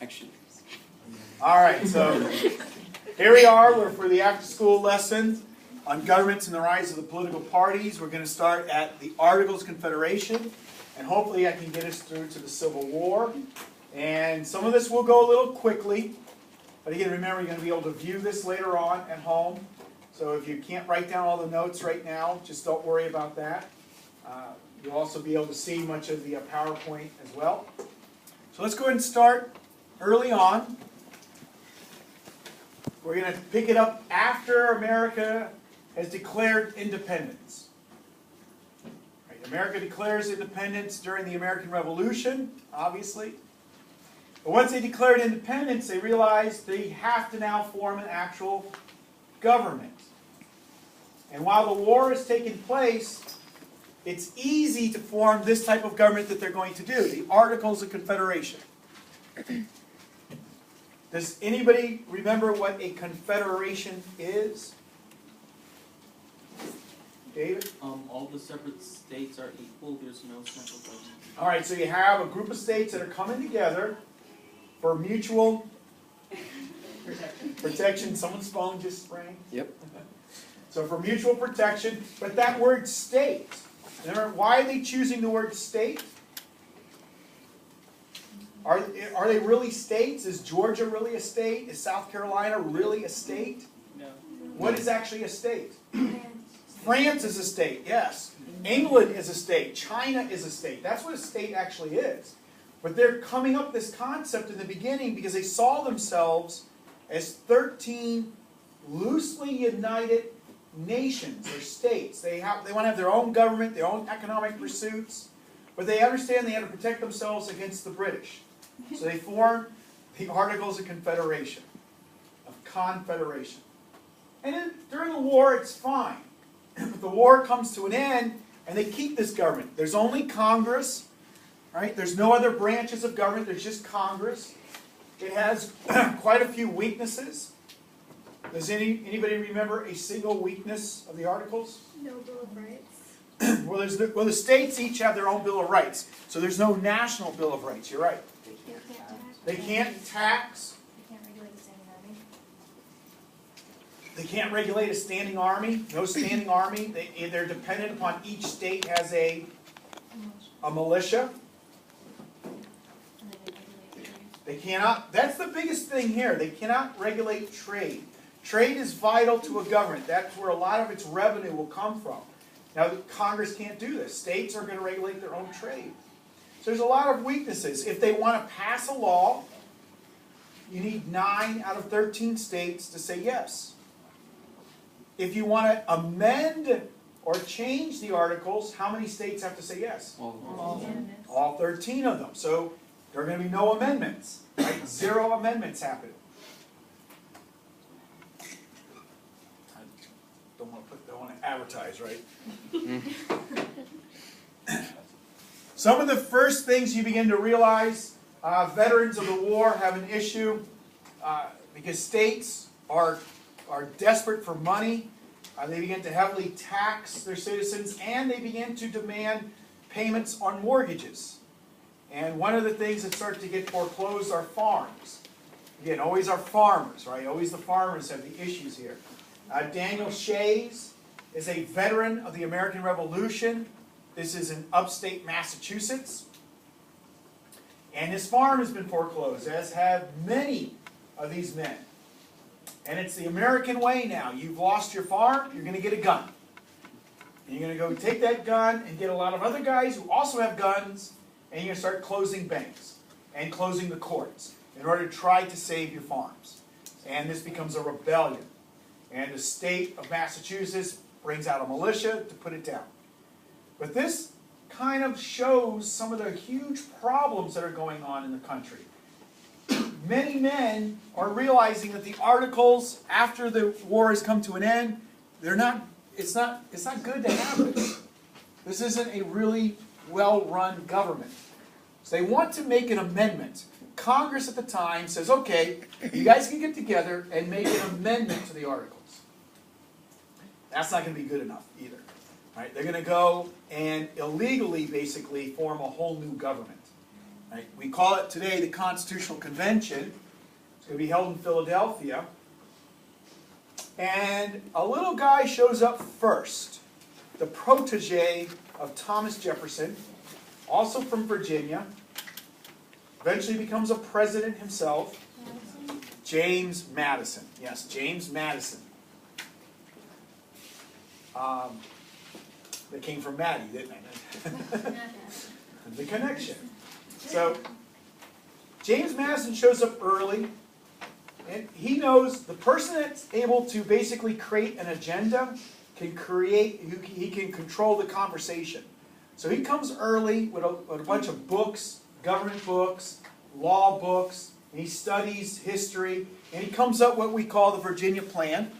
Action. All right, so here we are. We're for the after-school lesson on governments and the rise of the political parties. We're going to start at the Articles of Confederation, and hopefully I can get us through to the Civil War. And some of this will go a little quickly, but again, remember, you're going to be able to view this later on at home. So if you can't write down all the notes right now, just don't worry about that. You'll also be able to see much of the PowerPoint as well. So let's go ahead and start early on. We're going to pick it up after America has declared independence. Right, America declares independence during the American Revolution, obviously. But once they declared independence, they realized they have to now form an actual government. And while the war is taking place, it's easy to form this type of government that they're going to do, the Articles of Confederation. Does anybody remember what a confederation is? David? All the separate states are equal. There's no central government. All right, so you have a group of states that are coming together for mutual protection. Someone's phone just rang. Yep. So for mutual protection, but that word state, remember, why are they choosing the word state? Are they really states? Is Georgia really a state? Is South Carolina really a state? No. What is actually a state? France is a state, yes. England is a state. China is a state. That's what a state actually is. But they're coming up with this concept in the beginning because they saw themselves as 13 loosely united nations or states. They want to have their own government, their own economic pursuits, but they understand they have to protect themselves against the British. So they formed the Articles of Confederation, And then during the war, it's fine. But the war comes to an end, and they keep this government. There's only Congress, right? There's no other branches of government. There's just Congress. It has quite a few weaknesses. Does anybody remember a single weakness of the Articles? No Bill of Rights. Well, the states each have their own Bill of Rights. So there's no national Bill of Rights. You're right. They can't tax. They can't regulate a standing army. They can't regulate a standing army. No standing army. They're dependent upon each state has a militia. They cannot. That's the biggest thing here. They cannot regulate trade. Trade is vital to a government. That's where a lot of its revenue will come from. Now, Congress can't do this. States are going to regulate their own trade. So there's a lot of weaknesses. If they want to pass a law, you need 9 out of 13 states to say yes. If you want to amend or change the Articles, how many states have to say yes? All 13 of them. So there are going to be no amendments. Right? 0 amendments happen. Don't want to advertise, right? Some of the first things you begin to realize, veterans of the war have an issue because states are desperate for money. They begin to heavily tax their citizens, and they begin to demand payments on mortgages. And one of the things that start to get foreclosed are farms. Again, always our farmers, right? Always the farmers have the issues here. Daniel Shays is a veteran of the American Revolution. This is in upstate Massachusetts. And his farm has been foreclosed, as have many of these men. And it's the American way now. You've lost your farm, you're going to get a gun. And you're going to go take that gun and get a lot of other guys who also have guns, and you're going to start closing banks and closing the courts in order to try to save your farms. And this becomes a rebellion. And the state of Massachusetts brings out a militia to put it down. But this kind of shows some of the huge problems that are going on in the country. Many men are realizing that the Articles, after the war has come to an end, it's not good to have this. This isn't a really well-run government. So they want to make an amendment. Congress at the time says, okay, you guys can get together and make an amendment to the Articles. That's not going to be good enough either. Right? They're going to go and illegally, basically, form a whole new government. Right? We call it today the Constitutional Convention. It's going to be held in Philadelphia. And a little guy shows up first, the protege of Thomas Jefferson, also from Virginia, eventually becomes a president himself, James Madison. Yes, James Madison. That came from Maddie, didn't it? The connection. So, James Madison shows up early, and he knows the person that's able to basically create an agenda can he can control the conversation. So he comes early with a bunch of books, government books, law books, and he studies history, and he comes up with what we call the Virginia Plan.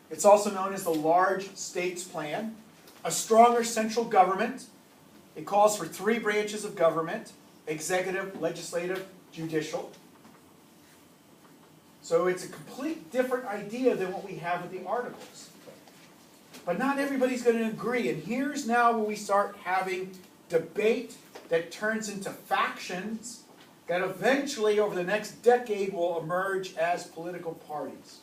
It's also known as the Large States Plan. A stronger central government. It calls for 3 branches of government: executive, legislative, judicial. So it's a complete different idea than what we have with the Articles. But not everybody's going to agree, and here's now where we start having debate that turns into factions that eventually, over the next decade, will emerge as political parties.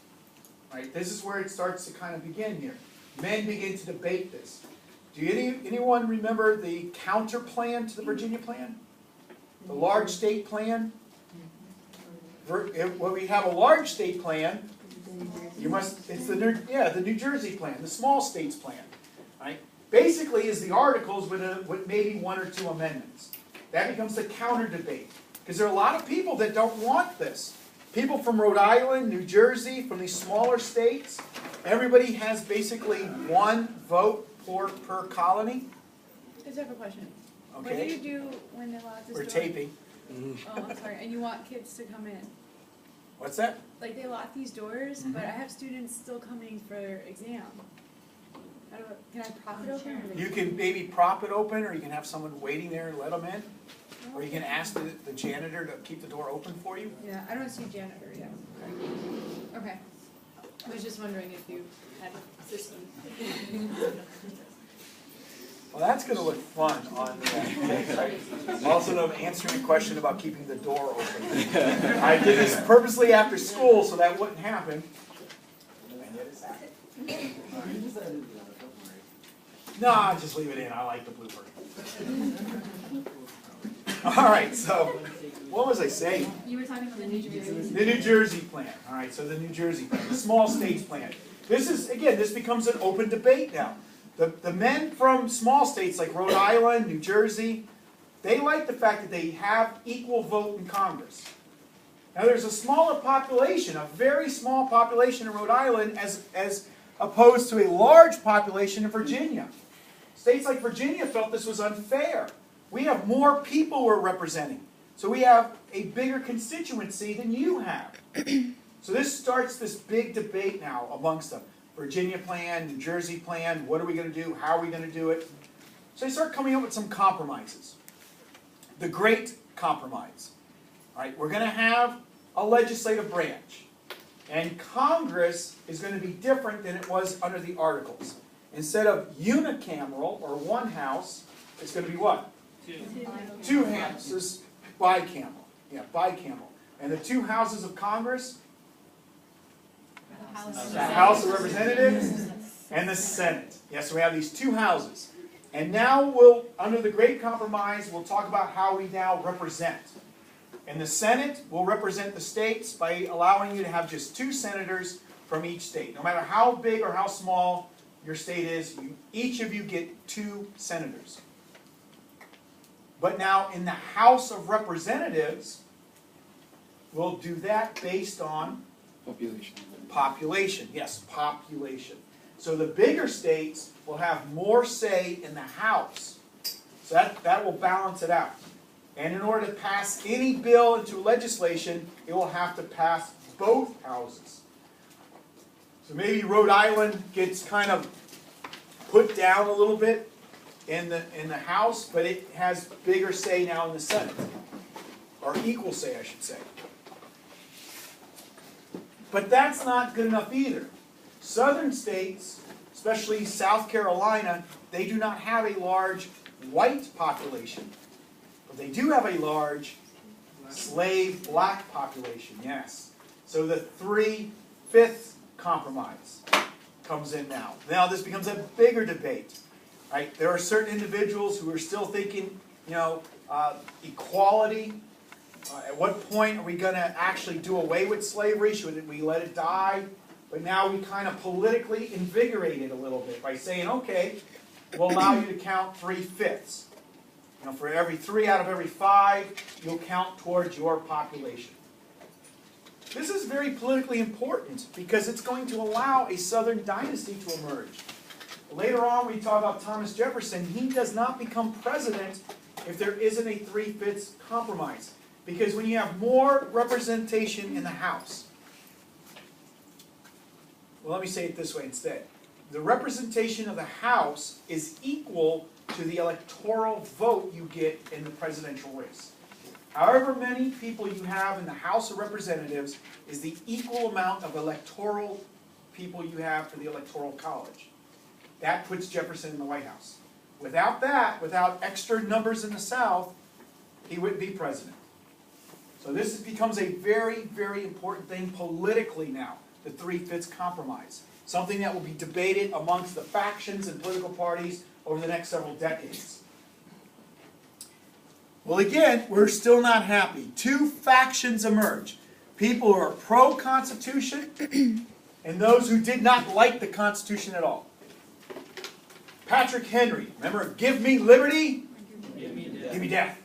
Right? This is where it starts to kind of begin here. Men begin to debate this. Do anyone remember the counter plan to the Virginia Plan? The Large State Plan? When we have a large state plan, it's the New Jersey Plan, the Small States Plan. Right? Basically is the Articles with maybe 1 or 2 amendments. That becomes the counter debate. Because there are a lot of people that don't want this. People from Rhode Island, New Jersey, from these smaller states, everybody has basically 1 vote per colony. I just have a question. Okay. What do you do when they lock this We're door? taping. Oh, I'm sorry. And you want kids to come in. What's that? Like they lock these doors, but I have students still coming for exam. Can I prop it open? Or You can maybe prop it open, or you can have someone waiting there and let them in. Or you can ask the janitor to keep the door open for you. Yeah, I don't see janitor yet. Okay. I was just wondering if you had a system. Well, that's going to look fun on the also know answering a question about keeping the door open. I did this purposely after school so that wouldn't happen. And yet it's happened. No, just leave it in. I like the blooper. All right, so what was I saying? You were talking about the New Jersey. The New Jersey Plan. All right, so the New Jersey Plan, the Small States Plan. This becomes an open debate now. The men from small states like Rhode Island, New Jersey, they like the fact that they have equal vote in Congress. Now there's a smaller population, a very small population in Rhode Island as opposed to a large population in Virginia. States like Virginia felt this was unfair. We have more people we're representing. So we have a bigger constituency than you have. So this starts this big debate now amongst them. Virginia Plan, New Jersey Plan, what are we going to do? How are we going to do it? So they start coming up with some compromises. The Great Compromise. All right, we're going to have a legislative branch. And Congress is going to be different than it was under the Articles. Instead of unicameral, or 1 house, it's going to be what? 2 houses, bicameral. Yeah, bicameral. And the 2 houses of Congress? The House of Representatives and the Senate. Yes, so we have these 2 houses. And now under the Great Compromise, we'll talk about how we now represent. In the Senate, we'll represent the states by allowing you to have just 2 senators from each state. No matter how big or how small your state is, each of you get 2 senators. But now in the House of Representatives, we'll do that based on population. Yes, population. So the bigger states will have more say in the House. So that will balance it out. And in order to pass any bill into legislation, it will have to pass both houses. So maybe Rhode Island gets kind of put down a little bit in the House, but it has bigger say now in the Senate. Or equal say, I should say. But that's not good enough either. Southern states, especially South Carolina, they do not have a large white population. But they do have a large slave black population, yes. So the 3/5 compromise comes in now. Now this becomes a bigger debate, right? There are certain individuals who are still thinking, equality. At what point are we going to actually do away with slavery? Should we let it die? But now we kind of politically invigorate it a little bit by saying, okay, we'll allow you to count 3/5. For every 3 out of every 5, you'll count towards your population. This is very politically important because it's going to allow a Southern dynasty to emerge. Later on, we talk about Thomas Jefferson. He does not become president if there isn't a 3/5 compromise. Because when you have more representation in the House, well, let me say it this way instead. The representation of the House is equal to the electoral vote you get in the presidential race. However many people you have in the House of Representatives is the equal amount of electoral people you have for the Electoral College. That puts Jefferson in the White House. Without that, without extra numbers in the South, he wouldn't be president. So this becomes a very, very important thing politically now, the 3/5 compromise. Something that will be debated amongst the factions and political parties over the next several decades. Well, again, we're still not happy. 2 factions emerge. People who are pro-Constitution and those who did not like the Constitution at all. Patrick Henry, remember, give me liberty, Give me give me death.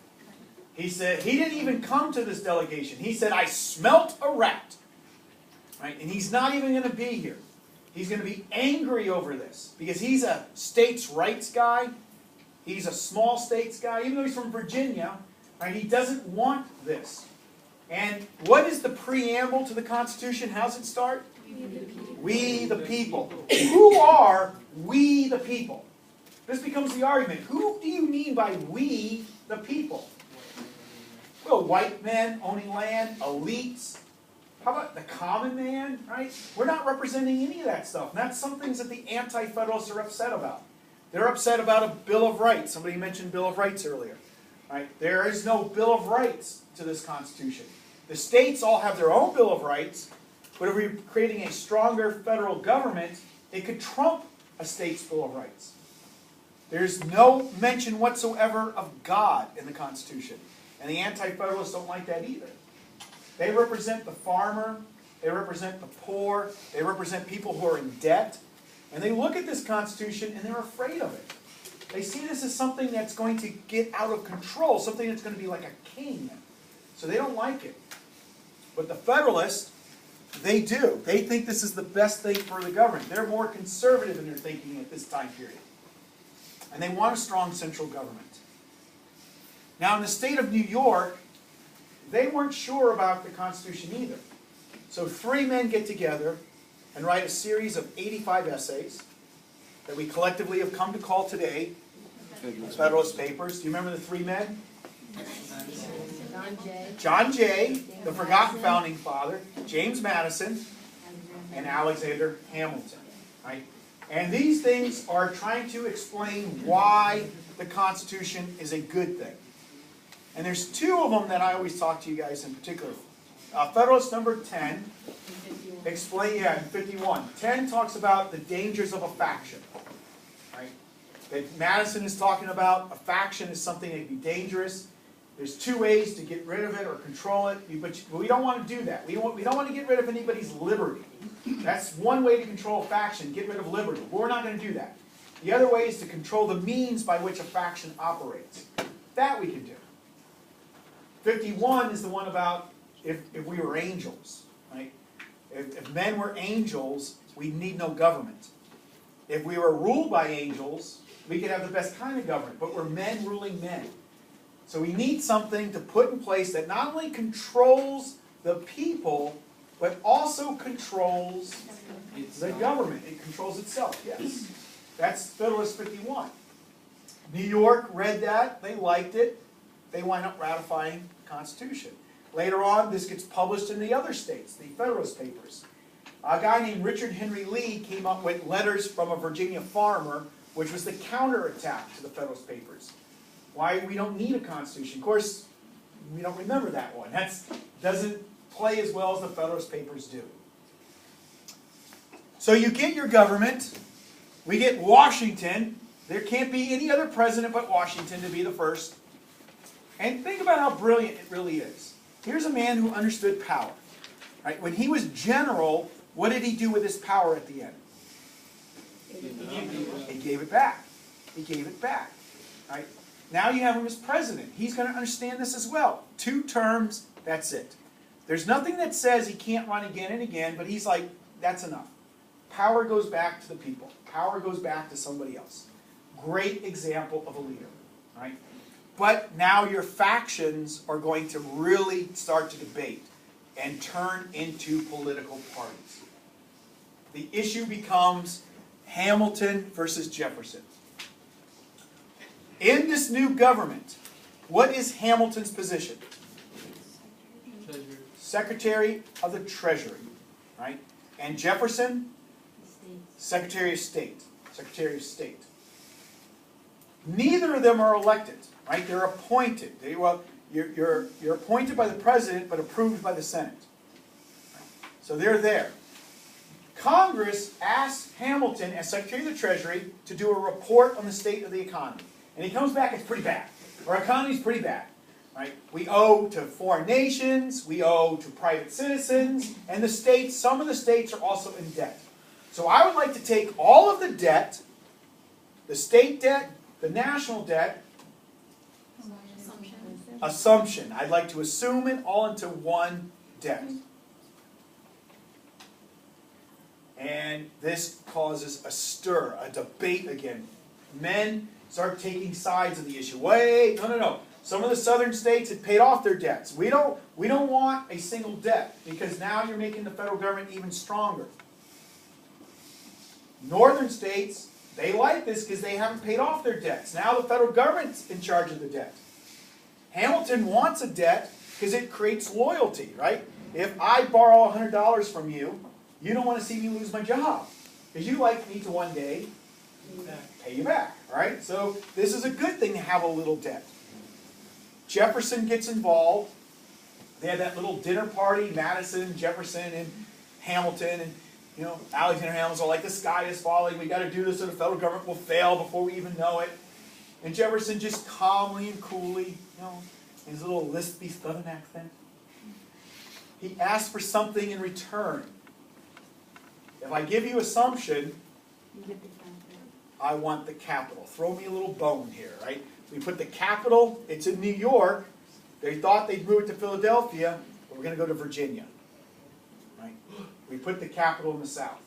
He said, he didn't even come to this delegation. He said, I smelt a rat. Right? And he's not even going to be here. He's going to be angry over this because he's a states' rights guy. He's a small states guy. Even though he's from Virginia, right, he doesn't want this. And what is the preamble to the Constitution? How's it start? We the people. Who are we the people? This becomes the argument. Who do you mean by we the people? Well, white men owning land, elites. How about the common man, right? We're not representing any of that stuff. And that's some things that the Anti-Federalists are upset about. They're upset about a Bill of Rights. Somebody mentioned Bill of Rights earlier. Right? There is no Bill of Rights to this Constitution. The states all have their own Bill of Rights, but if we're creating a stronger federal government, it could trump a state's Bill of Rights. There's no mention whatsoever of God in the Constitution. And the Anti-Federalists don't like that either. They represent the farmer, they represent the poor, they represent people who are in debt, and they look at this Constitution and they're afraid of it. They see this as something that's going to get out of control, something that's going to be like a king. So they don't like it. But the Federalists, they do. They think this is the best thing for the government. They're more conservative in their thinking at this time period. And they want a strong central government. Now in the state of New York, they weren't sure about the Constitution either. So 3 men get together and write a series of 85 essays that we collectively have come to call today Federalist Papers. Do you remember the 3 men? John Jay, the forgotten founding father, James Madison, and Alexander Hamilton. Right? And these things are trying to explain why the Constitution is a good thing. And there's 2 of them that I always talk to you guys in particular. Federalist number 10, in 51. 10 talks about the dangers of a faction. Right? That Madison is talking about a faction is something that can be dangerous. There's 2 ways to get rid of it or control it, but we don't want to do that. We don't want to get rid of anybody's liberty. That's one way to control a faction, get rid of liberty. But we're not going to do that. The other way is to control the means by which a faction operates. That we can do. 51 is the one about if we were angels. Right? If men were angels, we'd need no government. If we were ruled by angels, we could have the best kind of government, but we're men ruling men. So we need something to put in place that not only controls the people, but also controls the government. It controls itself, yes. That's Federalist 51. New York read that, they liked it, they wind up ratifying the Constitution. Later on, this gets published in the other states, the Federalist Papers. A guy named Richard Henry Lee came up with Letters from a Virginia Farmer, which was the counterattack to the Federalist Papers. why we don't need a constitution. Of course, we don't remember that one. That doesn't play as well as the Federalist Papers do. So you get your government. We get Washington. There can't be any other president but Washington to be the first. And think about how brilliant it really is. Here's a man who understood power. Right? When he was general, what did he do with his power at the end? He gave it back. He gave it back. Right? Now you have him as president. He's going to understand this as well. 2 terms, that's it. There's nothing that says he can't run again and again, but he's like, that's enough. Power goes back to the people. Power goes back to somebody else. Great example of a leader. Right? But now your factions are going to really start to debate and turn into political parties. The issue becomes Hamilton versus Jefferson. In this new government, what is Hamilton's position? Treasurer. Secretary of the Treasury, right? And Jefferson? Secretary of State. Secretary of State. Neither of them are elected, right? They're appointed. You're appointed by the president, but approved by the Senate. So they're there. Congress asked Hamilton, as Secretary of the Treasury, to do a report on the state of the economy. And he comes back, it's pretty bad. Our economy's pretty bad. Right? We owe to foreign nations, we owe to private citizens, and the states, some of the states are also in debt. So I would like to take all of the debt, the state debt, the national debt, assumption. I'd like to assume it all into one debt. And this causes a stir, a debate again. Men start taking sides of the issue. Wait, no. Some of the southern states had paid off their debts. We don't want a single debt because now you're making the federal government even stronger. Northern states, they like this because they haven't paid off their debts. Now the federal government's in charge of the debt. Hamilton wants a debt because it creates loyalty, right? If I borrow $100 from you, you don't want to see me lose my job because you like me to one day pay you back, right? So this is a good thing to have a little debt. Jefferson gets involved. They had that little dinner party, Madison, Jefferson, and Hamilton, and Alexander Hamilton's all like, the sky is falling, we got to do this or the federal government will fail before we even know it. And Jefferson just calmly and coolly, his little lispy southern accent, he asked for something in return. If I give you assumption, I want the capital. Throw me a little bone here, right? We put the capital, it's in New York. They thought they'd move it to Philadelphia, but we're going to go to Virginia. Right? We put the capital in the South.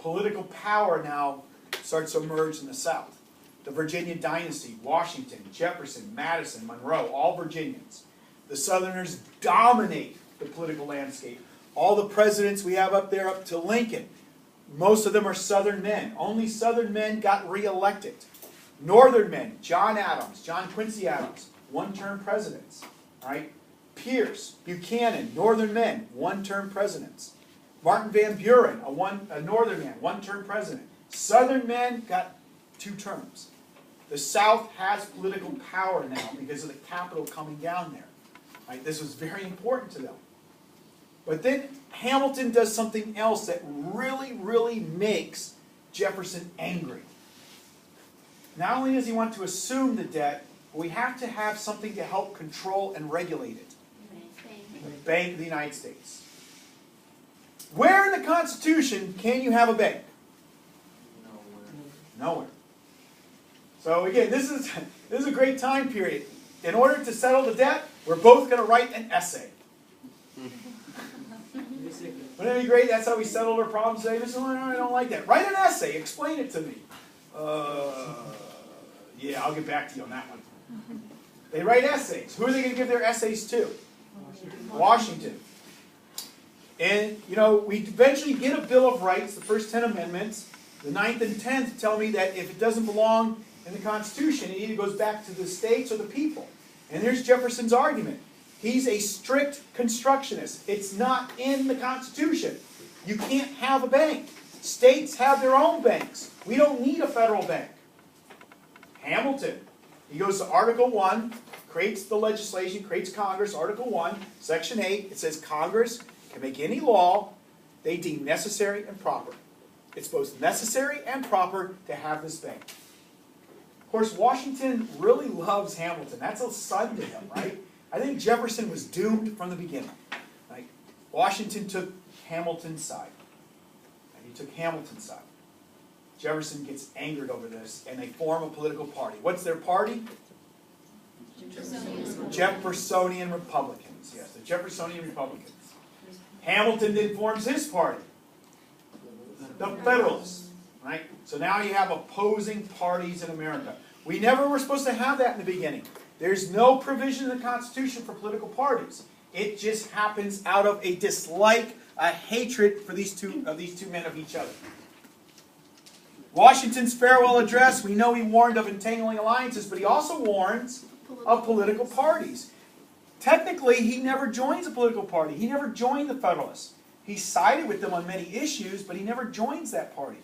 Political power now starts to emerge in the South. The Virginia dynasty, Washington, Jefferson, Madison, Monroe, all Virginians. The Southerners dominate the political landscape. All the presidents we have up there up to Lincoln, most of them are Southern men. Only Southern men got reelected. Northern men, John Adams, John Quincy Adams, one-term presidents. Right? Pierce, Buchanan, Northern men, one-term presidents. Martin Van Buren, a Northern man, one-term president. Southern men got 2 terms. The South has political power now because of the capital coming down there. Right? This was very important to them. But then Hamilton does something else that really, really makes Jefferson angry. Not only does he want to assume the debt, but we have to have something to help control and regulate it. The Bank of the United States. Where in the Constitution can you have a bank? Nowhere. So again, this is a great time period. In order to settle the debt, we're both going to write an essay. Wouldn't that be great? That's how we settled our problems today. I don't like that. Write an essay. Explain it to me. Yeah, I'll get back to you on that one. They write essays. Who are they going to give their essays to? Washington. And, we eventually get a Bill of Rights, the first 10 amendments. The 9th and 10th tell me that if it doesn't belong in the Constitution, it either goes back to the states or the people. And here's Jefferson's argument. He's a strict constructionist. It's not in the Constitution. You can't have a bank. States have their own banks. We don't need a federal bank. Hamilton, He goes to Article 1, creates the legislation, creates Congress, Article 1, Section 8. It says Congress can make any law they deem necessary and proper. It's both necessary and proper to have this thing. Of course, Washington really loves Hamilton. That's a son to him, right? I think Jefferson was doomed from the beginning. Right? Washington took Hamilton's side. And he took Hamilton's side. Jefferson gets angered over this, and they form a political party. What's their party? Jeffersonian Republicans. Yes, the Jeffersonian Republicans. Hamilton then forms his party, the Federalists. Right? So now you have opposing parties in America. We never were supposed to have that in the beginning. There's no provision in the Constitution for political parties. It just happens out of a dislike, a hatred for these two men of each other. Washington's farewell address, we know he warned of entangling alliances, but he also warns of political parties. Technically, he never joins a political party. He never joined the Federalists. He sided with them on many issues, but he never joins that party.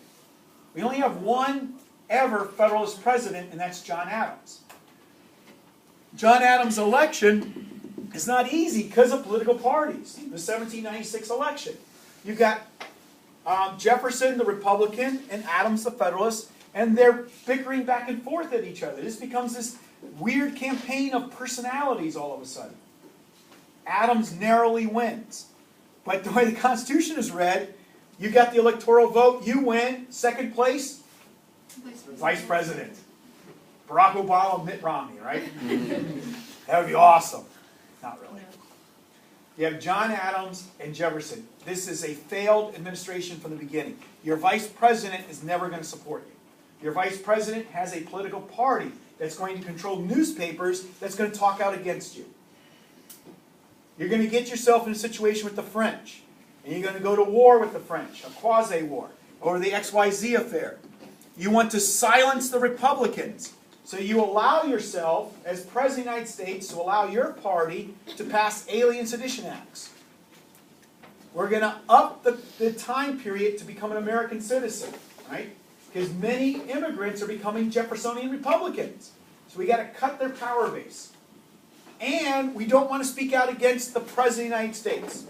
We only have one ever Federalist president, and that's John Adams. John Adams' election is not easy because of political parties. The 1796 election. You've got Jefferson, the Republican, and Adams, the Federalist, and they're bickering back and forth at each other. This becomes this weird campaign of personalities all of a sudden. Adams narrowly wins. But the way the Constitution is read, you got the electoral vote, you win. Second place, Vice President. Barack Obama, Mitt Romney, right? That would be awesome. Not really. You have John Adams and Jefferson. This is a failed administration from the beginning. Your vice president is never going to support you. Your vice president has a political party that's going to control newspapers that's going to talk out against you. You're going to get yourself in a situation with the French. And you're going to go to war with the French, a quasi-war, over the XYZ affair. You want to silence the Republicans. So you allow yourself, as President of the United States, to allow your party to pass alien sedition acts. We're going to up the time period to become an American citizen, right? Because many immigrants are becoming Jeffersonian Republicans. So we got to cut their power base. And we don't want to speak out against the President of the United States.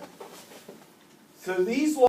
So these laws